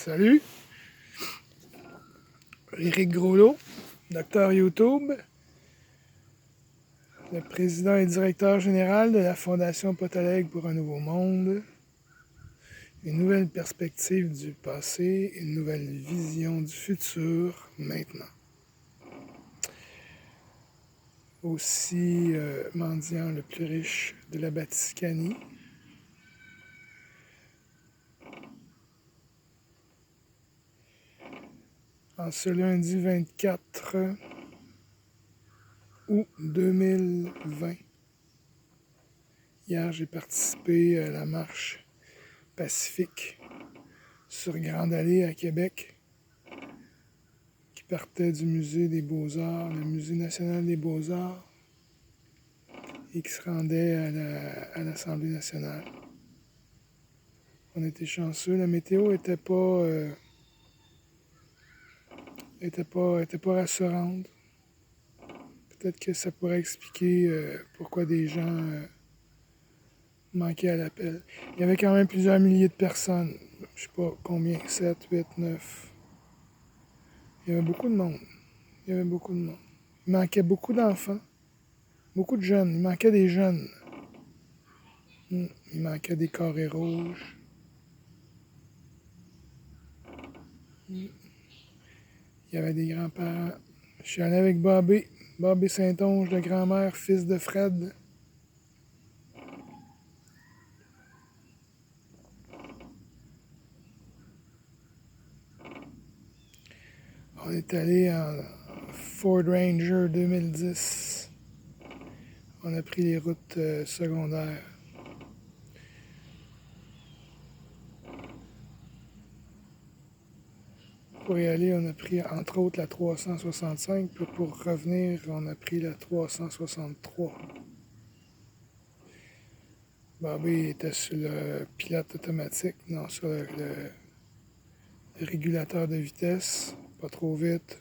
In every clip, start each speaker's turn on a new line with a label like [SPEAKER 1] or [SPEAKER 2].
[SPEAKER 1] Salut, Éric Groslot, docteur YouTube, le président et directeur général de la Fondation Potaleg pour un nouveau monde. Une nouvelle perspective du passé, une nouvelle vision du futur maintenant. Aussi mendiant le plus riche de la Batiscanie. En ce lundi 24 août 2020. Hier, j'ai participé à la marche pacifique sur Grande Allée à Québec, qui partait du musée des Beaux-Arts, le musée national des Beaux-Arts, et qui se rendait à l'Assemblée nationale. On était chanceux, la météo était pas rassurante. Peut-être que ça pourrait expliquer pourquoi des gens manquaient à l'appel. Il y avait quand même plusieurs milliers de personnes. Je sais pas combien, 7, 8, 9. Il y avait beaucoup de monde. Il manquait beaucoup d'enfants, beaucoup de jeunes. Il manquait des jeunes. Il manquait des carrés rouges. Il y avait des grands-parents. Je suis allé avec Bobby Saint-Onge, de grand-mère, fils de Fred. On est allé en Ford Ranger 2010. On a pris les routes secondaires. Pour y aller, on a pris entre autres la 365, puis pour revenir, on a pris la 363. Bobby était sur le pilote automatique, non, sur le régulateur de vitesse, pas trop vite.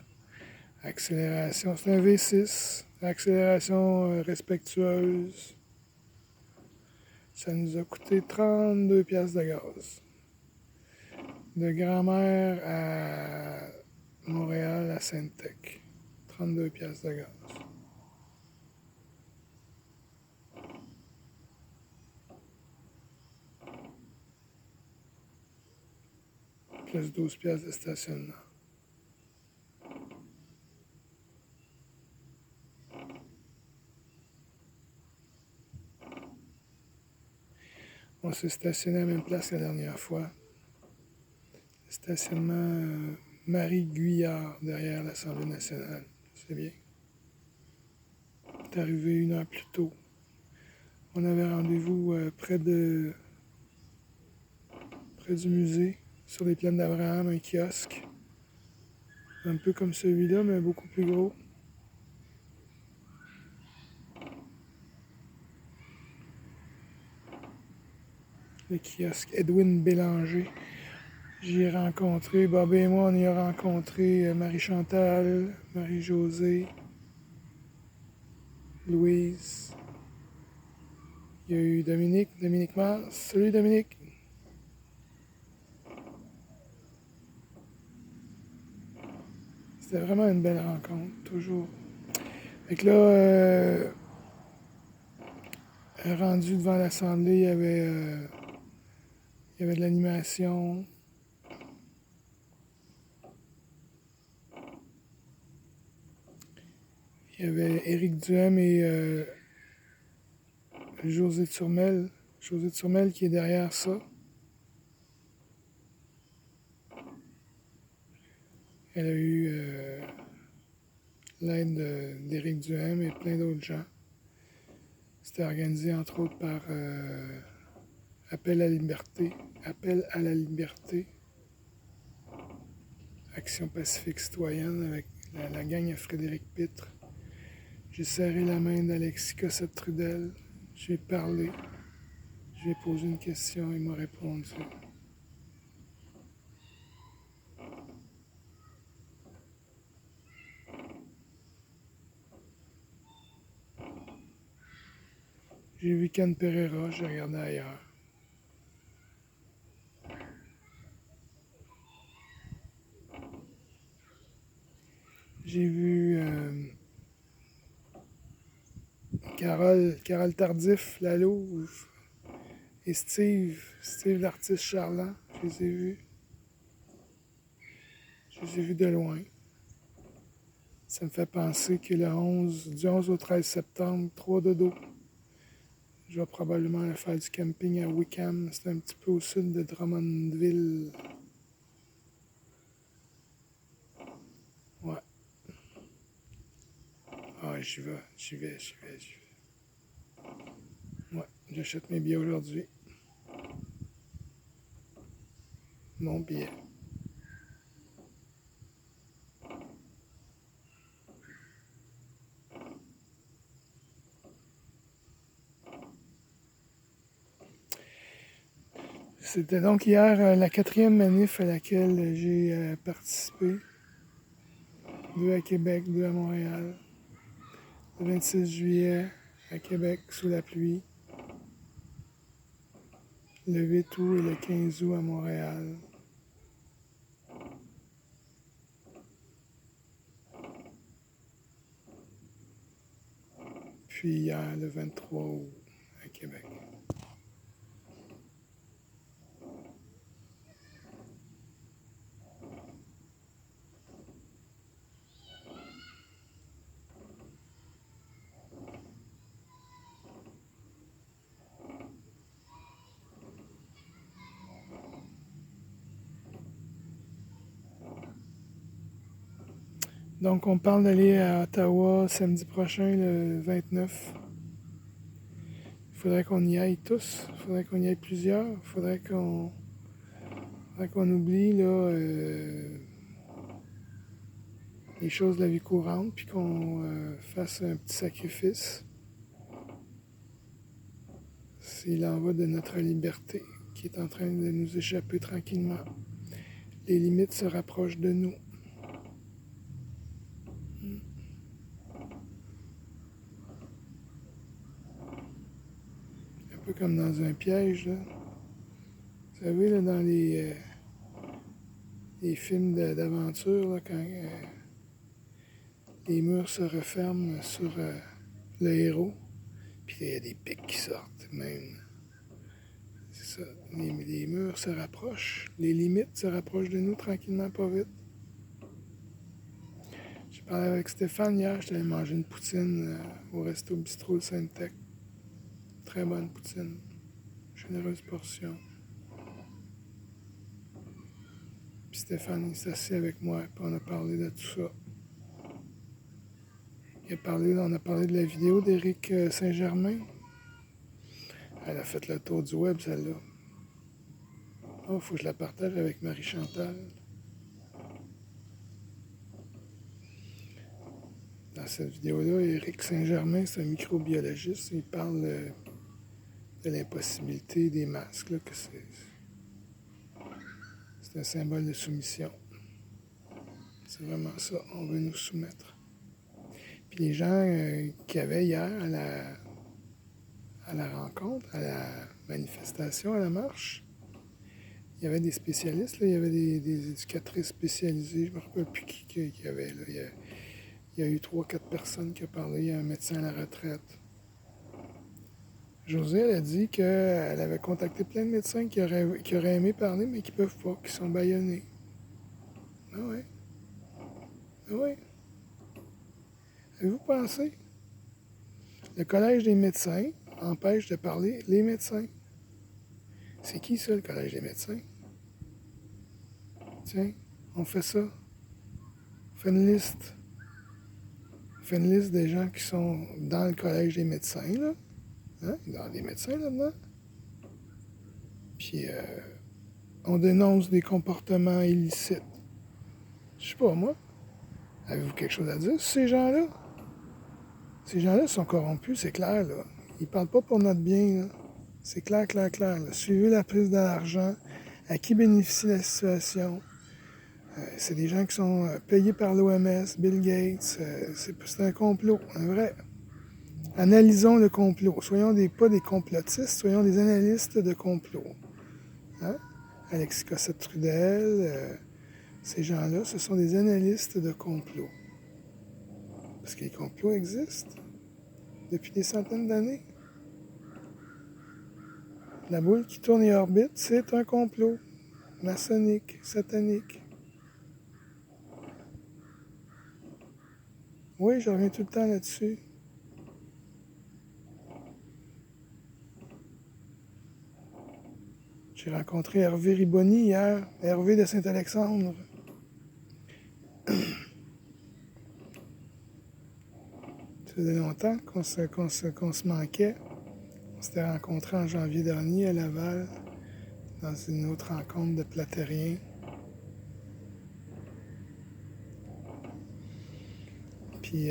[SPEAKER 1] Accélération, c'est un V6. Accélération respectueuse. Ça nous a coûté 32 piastres de gaz. De Grand-Mère à Montréal à Sainte-Tech. 32 piastres de gaz. Plus 12 piastres de stationnement. On s'est stationné à la même place que la dernière fois. Stationnement Marie Guyard, derrière l'Assemblée nationale. C'est bien. On est arrivé 1 heure plus tôt. On avait rendez-vous près du musée, sur les plaines d'Abraham, un kiosque. Un peu comme celui-là, mais beaucoup plus gros. Le kiosque Edwin Bélanger. J'y ai rencontré, Bobby et moi, on y a rencontré Marie-Chantal, Marie-Josée, Louise. Il y a eu Dominique Mars. Salut Dominique. C'était vraiment une belle rencontre, toujours. Fait que là, rendu devant l'Assemblée, il y avait de l'animation. Il y avait Éric Duhem et Josée Turmel. Josée Turmel qui est derrière ça. Elle a eu l'aide d'Éric Duhem et plein d'autres gens. C'était organisé entre autres par Appel à la liberté, Action pacifique citoyenne avec la gang à Frédéric Pitre. J'ai serré la main d'Alexis Cossette-Trudel. J'ai parlé. J'ai posé une question, il m'a répondu. J'ai vu Ken Pereira, j'ai regardé ailleurs. J'ai vu Carole Tardif, La Louve, et Steve l'artiste Charlant. Je les ai vus. Je les ai vus de loin. Ça me fait penser que du 11 au 13 septembre, 3 dodo. Je vais probablement aller faire du camping à Wickham. C'est un petit peu au sud de Drummondville. Ouais. Ah, j'y vais. Ouais, j'achète mes billets aujourd'hui. Mon billet. C'était donc hier la 4e manif à laquelle j'ai participé. 2 à Québec, 2 à Montréal. Le 26 juillet à Québec, sous la pluie. Le 8 août et le 15 août à Montréal. Puis hier, le 23 août à Québec. Donc, on parle d'aller à Ottawa samedi prochain, le 29. Il faudrait qu'on y aille tous. Il faudrait qu'on y aille plusieurs. Il faudrait qu'on oublie là, les choses de la vie courante, puis qu'on fasse un petit sacrifice. S'il en va de notre liberté qui est en train de nous échapper tranquillement. Les limites se rapprochent de nous. Un peu comme dans un piège, là. Vous savez, là, dans les films d'aventure, là, quand les murs se referment sur le héros, puis il y a des pics qui sortent, même. C'est ça. Les murs se rapprochent, les limites se rapprochent de nous tranquillement, pas vite. J'ai parlé avec Stéphane hier, j'étais allé manger une poutine au resto Bistrot Sainte-Tech. Très bonne poutine. Généreuse portion. Puis Stéphane, il s'est assis avec moi, puis on a parlé de tout ça. On a parlé de la vidéo d'Éric Saint-Germain. Elle a fait le tour du web, celle-là. Oh, faut que je la partage avec Marie-Chantal. Dans cette vidéo-là, Éric Saint-Germain, c'est un microbiologiste. Il parle de l'impossibilité des masques, là, que c'est un symbole de soumission. C'est vraiment ça, on veut nous soumettre. Puis les gens qui avaient hier à la rencontre, à la manifestation, à la marche, il y avait des spécialistes, là, il y avait des éducatrices spécialisées, je ne me rappelle plus qui y avait. Là. Il y a eu 3-4 personnes qui ont parlé, il y a un médecin à la retraite. Josée, elle a dit qu'elle avait contacté plein de médecins qui auraient aimé parler, mais qui ne peuvent pas, qui sont bâillonnés. Ah oui. Ah oui. Avez-vous pensé? Le Collège des médecins empêche de parler les médecins. C'est qui ça, le Collège des médecins? Tiens, on fait ça. On fait une liste. On fait une liste des gens qui sont dans le Collège des médecins, là. Hein? Il y a des médecins là-dedans. Puis, on dénonce des comportements illicites. Je sais pas, moi. Avez-vous quelque chose à dire sur ces gens-là? Ces gens-là sont corrompus, c'est clair, là. Ils parlent pas pour notre bien, là. C'est clair, là. Suivez la prise de l'argent. À qui bénéficie la situation? C'est des gens qui sont payés par l'OMS, Bill Gates. C'est un complot, un vrai. Analysons le complot. Soyons pas des complotistes, soyons des analystes de complot. Hein? Alexis Cossette-Trudel, ces gens-là, ce sont des analystes de complot. Parce que les complots existent depuis des centaines d'années. La boule qui tourne et orbite, c'est un complot maçonnique, satanique. Oui, je reviens tout le temps là-dessus. J'ai rencontré Hervé Riboni hier, Hervé de Saint-Alexandre. Ça faisait longtemps qu'on se manquait. On s'était rencontrés en janvier dernier à Laval, dans une autre rencontre de platériens. Puis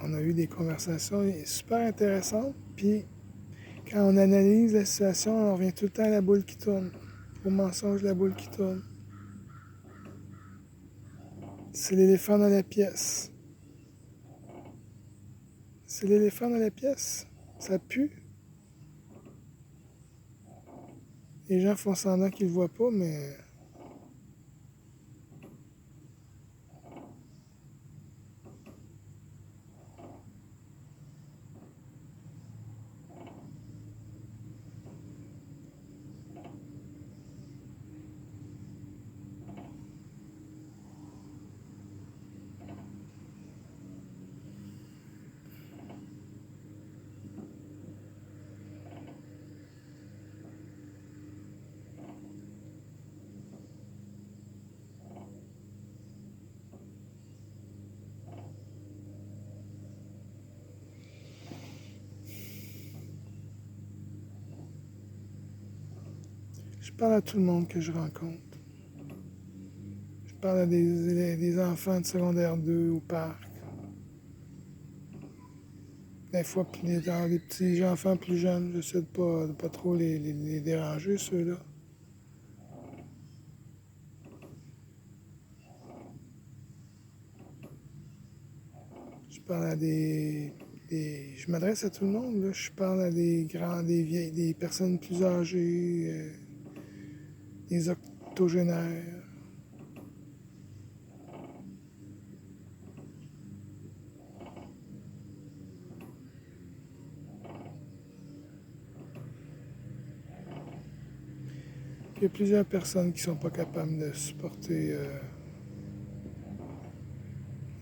[SPEAKER 1] on a eu des conversations super intéressantes. Puis quand on analyse la situation, on revient tout le temps à la boule qui tourne. Au mensonge, la boule qui tourne. C'est l'éléphant dans la pièce. C'est l'éléphant dans la pièce. Ça pue. Les gens font semblant qu'ils ne le voient pas, mais je parle à tout le monde que je rencontre. Je parle à des enfants de secondaire 2 au parc. Des fois, des petits enfants plus jeunes, j'essaie de pas trop les déranger, ceux-là. Je parle à je m'adresse à tout le monde, là. Je parle à des grands, des vieilles, des personnes plus âgées, des octogénaires. Il y a plusieurs personnes qui ne sont pas capables de supporter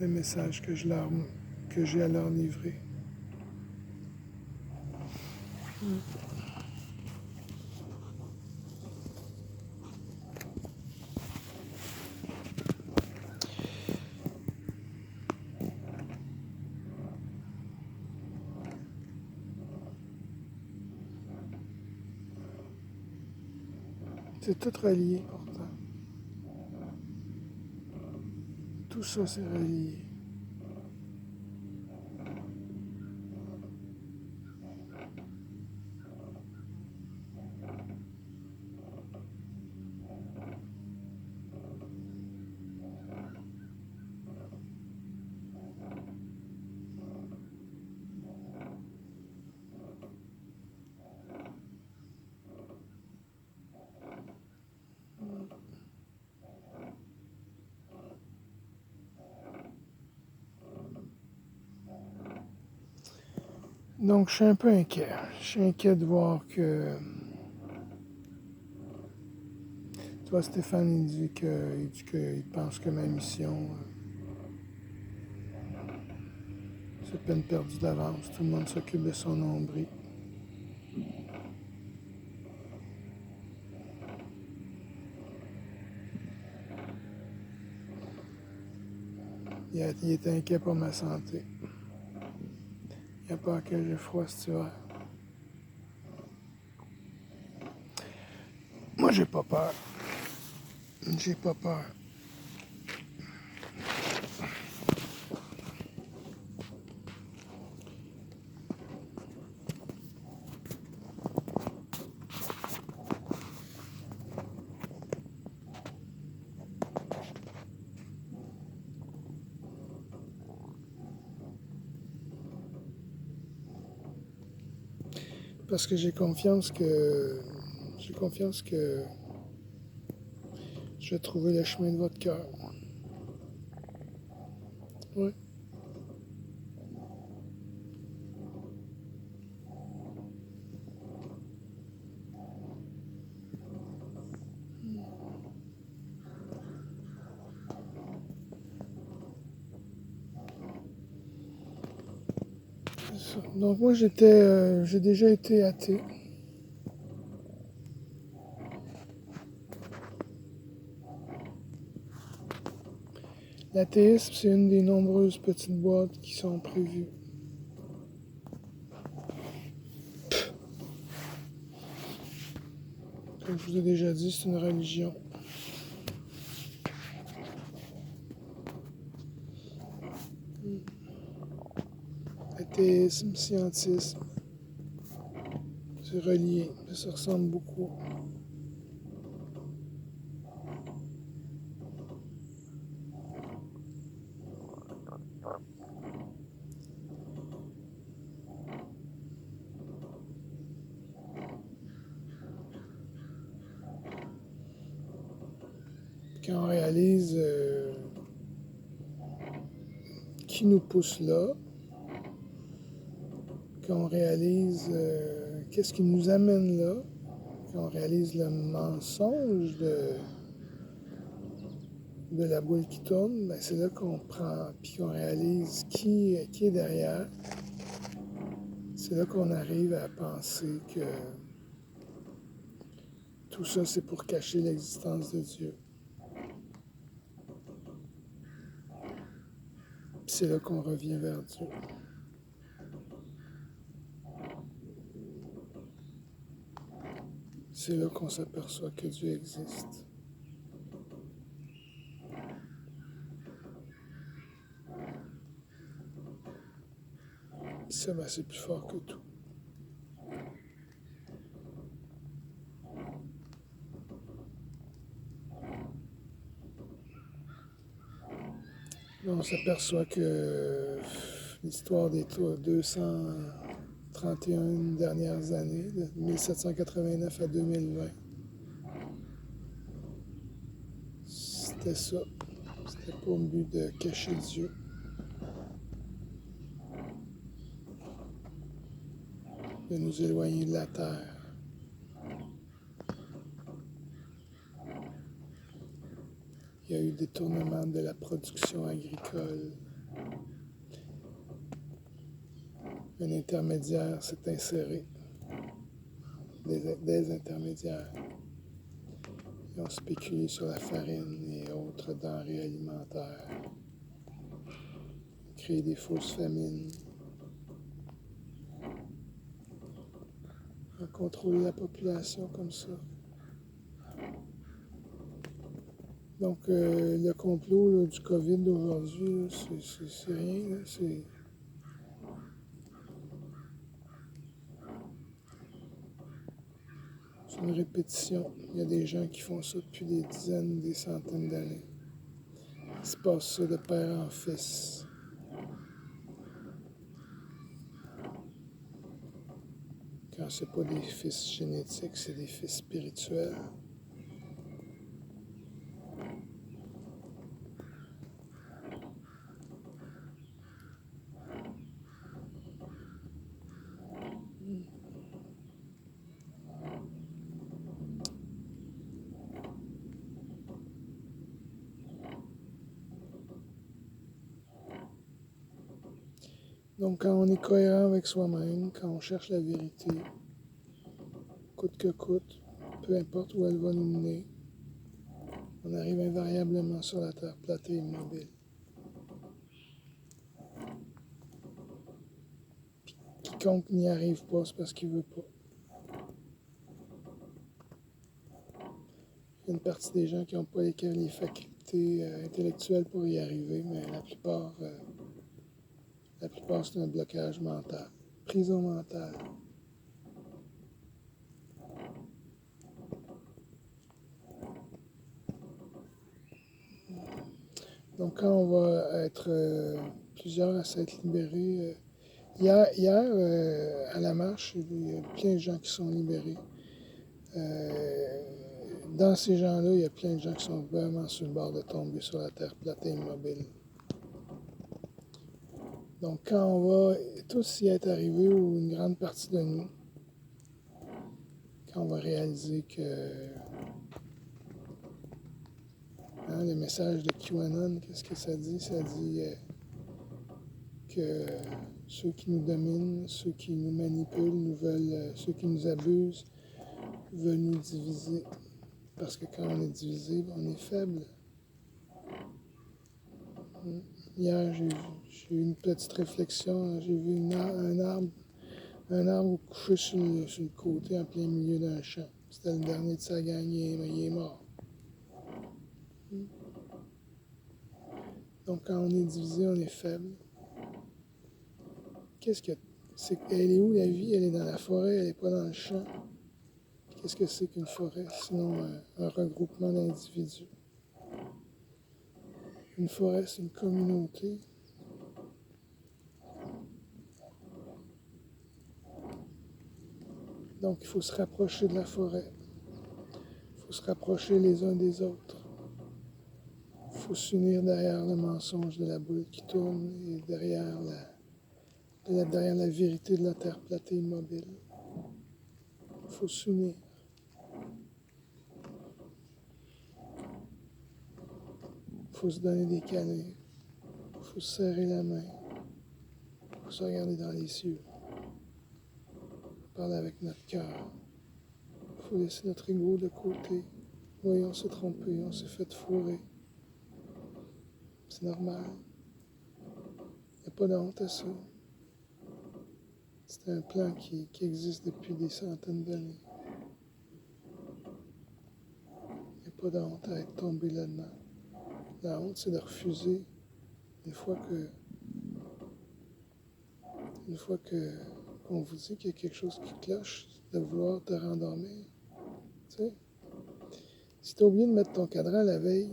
[SPEAKER 1] le message que j'ai à leur livrer. C'est tout relié pourtant. Tout ça, c'est relié. Donc, je suis un peu inquiet. Je suis inquiet de voir que... Toi, Stéphane, il dit qu'il pense que ma mission, c'est peine perdue d'avance. Tout le monde s'occupe de son nombril. Il est inquiet pour ma santé. Il a peur que j'ai froid cet hiver. Moi, j'ai pas peur. J'ai pas peur. Parce que j'ai confiance que je vais trouver le chemin de votre cœur. Ouais. Donc moi j'ai déjà été athée. L'athéisme, c'est une des nombreuses petites boîtes qui sont prévues. Comme je vous ai déjà dit, c'est une religion. Athéisme, scientisme, c'est relié, ça se ressemble beaucoup. Quand on réalise qui nous pousse là, quand on réalise qu'est-ce qui nous amène là, quand on réalise le mensonge de la boule qui tourne, ben c'est là qu'on prend, puis qu'on réalise qui est derrière. C'est là qu'on arrive à penser que tout ça, c'est pour cacher l'existence de Dieu. Puis c'est là qu'on revient vers Dieu. C'est là qu'on s'aperçoit que Dieu existe. Ça, ben, c'est plus fort que tout. Là, on s'aperçoit que l'histoire des 231 dernières années, de 1789 à 2020, c'était ça. C'était pour le but de cacher Dieu. De nous éloigner de la terre. Il y a eu détournement de la production agricole. Un intermédiaire s'est inséré. Des intermédiaires. Ils ont spéculé sur la farine et autres denrées alimentaires. Créé des fausses famines. Ont contrôlé la population comme ça. Donc, le complot là, du COVID d'aujourd'hui, c'est rien. Là, c'est une répétition. Il y a des gens qui font ça depuis des dizaines, des centaines d'années. Il se passe ça de père en fils. Quand c'est pas des fils génétiques, c'est des fils spirituels. Donc, quand on est cohérent avec soi-même, quand on cherche la vérité, coûte que coûte, peu importe où elle va nous mener, on arrive invariablement sur la terre plate et immobile. Quiconque n'y arrive pas, c'est parce qu'il veut pas. Il y a une partie des gens qui n'ont pas les facultés intellectuelles pour y arriver, mais la plupart c'est un blocage mental, prison mentale. Donc quand on va être plusieurs à s'être libérés, hier à la marche, il y a plein de gens qui sont libérés. Dans ces gens-là, il y a plein de gens qui sont vraiment sur le bord de tomber sur la terre plate et immobile. Donc, quand on va tous y être arrivés, ou une grande partie de nous, quand on va réaliser que le message de QAnon, qu'est-ce que ça dit? Ça dit que ceux qui nous dominent, ceux qui nous manipulent, ceux qui nous abusent, veulent nous diviser. Parce que quand on est divisé, on est faible. Hier, j'ai eu une petite réflexion. J'ai vu un arbre couché sur le côté en plein milieu d'un champ. C'était le dernier de sa gang, il est mort. Donc, quand on est divisé, on est faible. Elle est où la vie? Elle est dans la forêt, elle n'est pas dans le champ. Qu'est-ce que c'est qu'une forêt? Sinon un regroupement d'individus. Une forêt, c'est une communauté. Donc, il faut se rapprocher de la forêt. Il faut se rapprocher les uns des autres. Il faut s'unir derrière le mensonge de la boule qui tourne et derrière la vérité de la terre plate et immobile. Il faut s'unir. Il faut se donner des câlins. Il faut se serrer la main. Il faut se regarder dans les yeux. Parler avec notre cœur. Il faut laisser notre ego de côté. Oui, on s'est trompé, on s'est fait fourrer. C'est normal. Il n'y a pas de honte à ça. C'est un plan qui existe depuis des centaines d'années. Il n'y a pas de honte à être tombé là-dedans. La honte, c'est de refuser une fois qu'on vous dit qu'il y a quelque chose qui cloche, de vouloir te rendormir. Tu sais? Si tu as oublié de mettre ton cadran la veille,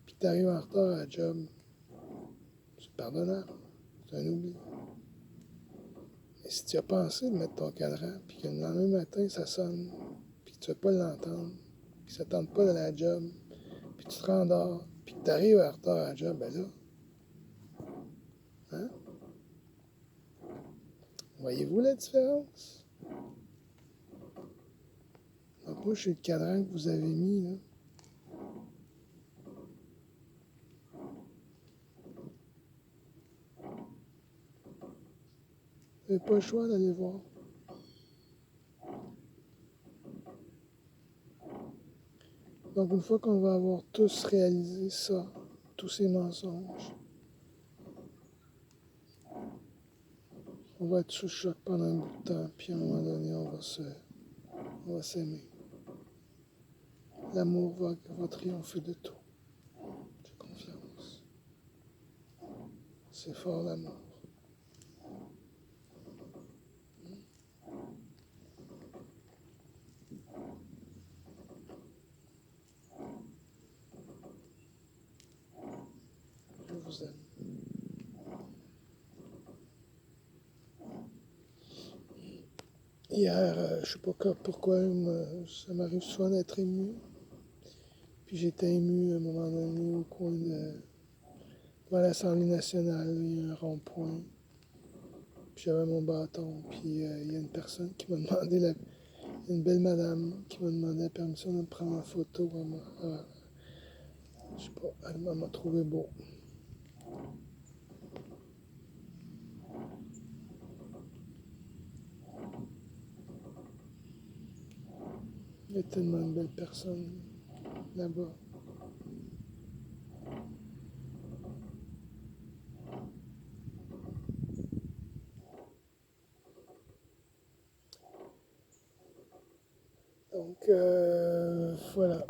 [SPEAKER 1] puis tu arrives en retard à la job, c'est pardonnable. C'est un oubli. Mais si tu as pensé de mettre ton cadran, puis que le lendemain matin, ça sonne, puis que tu ne vas pas l'entendre, puis que ça ne tente pas de la job, puis tu te rendors, puis que tu arrives en retard à la job, ben là, hein? Voyez-vous la différence? Donc moi, je suis le cadran que vous avez mis, là. Vous n'avez pas le choix d'aller voir. Donc une fois qu'on va avoir tous réalisé ça, tous ces mensonges, on va être sous choc pendant un bout de temps, puis à un moment donné, on va s'aimer. L'amour va triompher de tout. J'ai confiance. C'est fort l'amour. Je vous aime. Hier, je ne sais pas pourquoi, ça m'arrive souvent d'être ému. Puis j'étais ému à un moment donné au coin devant l'Assemblée nationale, il y a un rond-point. Puis j'avais mon bâton, puis il y a une personne qui m'a demandé, une belle madame qui m'a demandé la permission de me prendre en photo. Je sais pas, elle m'a trouvé beau. Il y a tellement de belles personnes là-bas. Donc, voilà.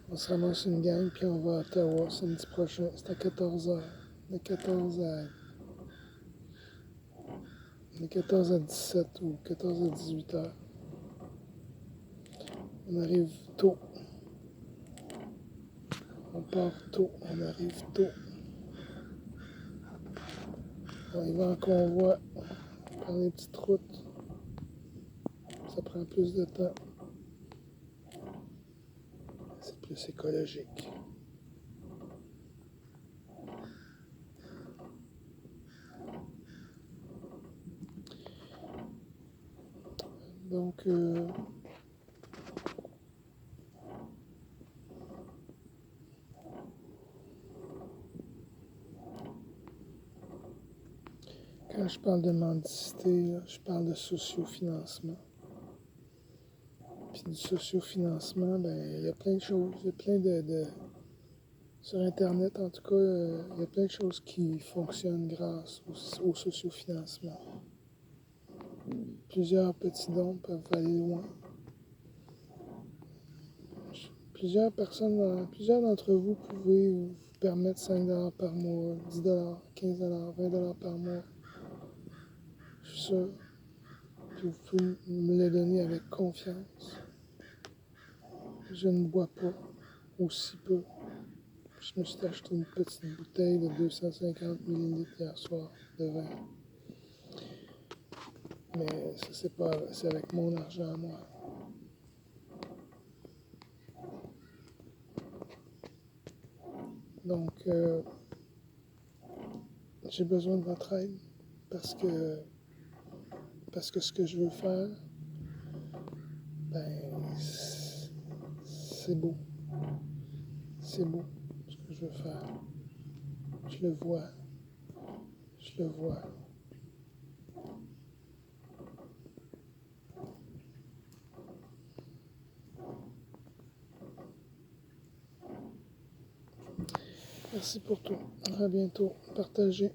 [SPEAKER 1] On se ramasse une gang, puis on va à Ottawa samedi prochain. C'est à 14h. De 14 à 17 ou 14 à 18h. On arrive tôt. On part tôt. On arrive tôt. On y va en convoi. Par les petites routes. Ça prend plus de temps. C'est plus écologique. Donc, quand je parle de mendicité, je parle de sociofinancement. Puis du sociofinancement, ben, il y a plein de choses. Il y a plein sur Internet, en tout cas, il y a plein de choses qui fonctionnent grâce au sociofinancement. Plusieurs petits dons peuvent aller loin. Plusieurs d'entre vous pouvez vous permettre 5$ par mois, 10$, 15$, 20$ par mois. Je suis sûr que vous pouvez me le donner avec confiance. Je ne bois pas aussi peu. Je me suis acheté une petite bouteille de 250 ml hier soir de vin. Mais ça, c'est avec mon argent à moi. Donc, j'ai besoin de votre aide parce que ce que je veux faire, ben, c'est beau. C'est beau ce que je veux faire. Je le vois. Je le vois. Merci pour tout. À bientôt. Partagez.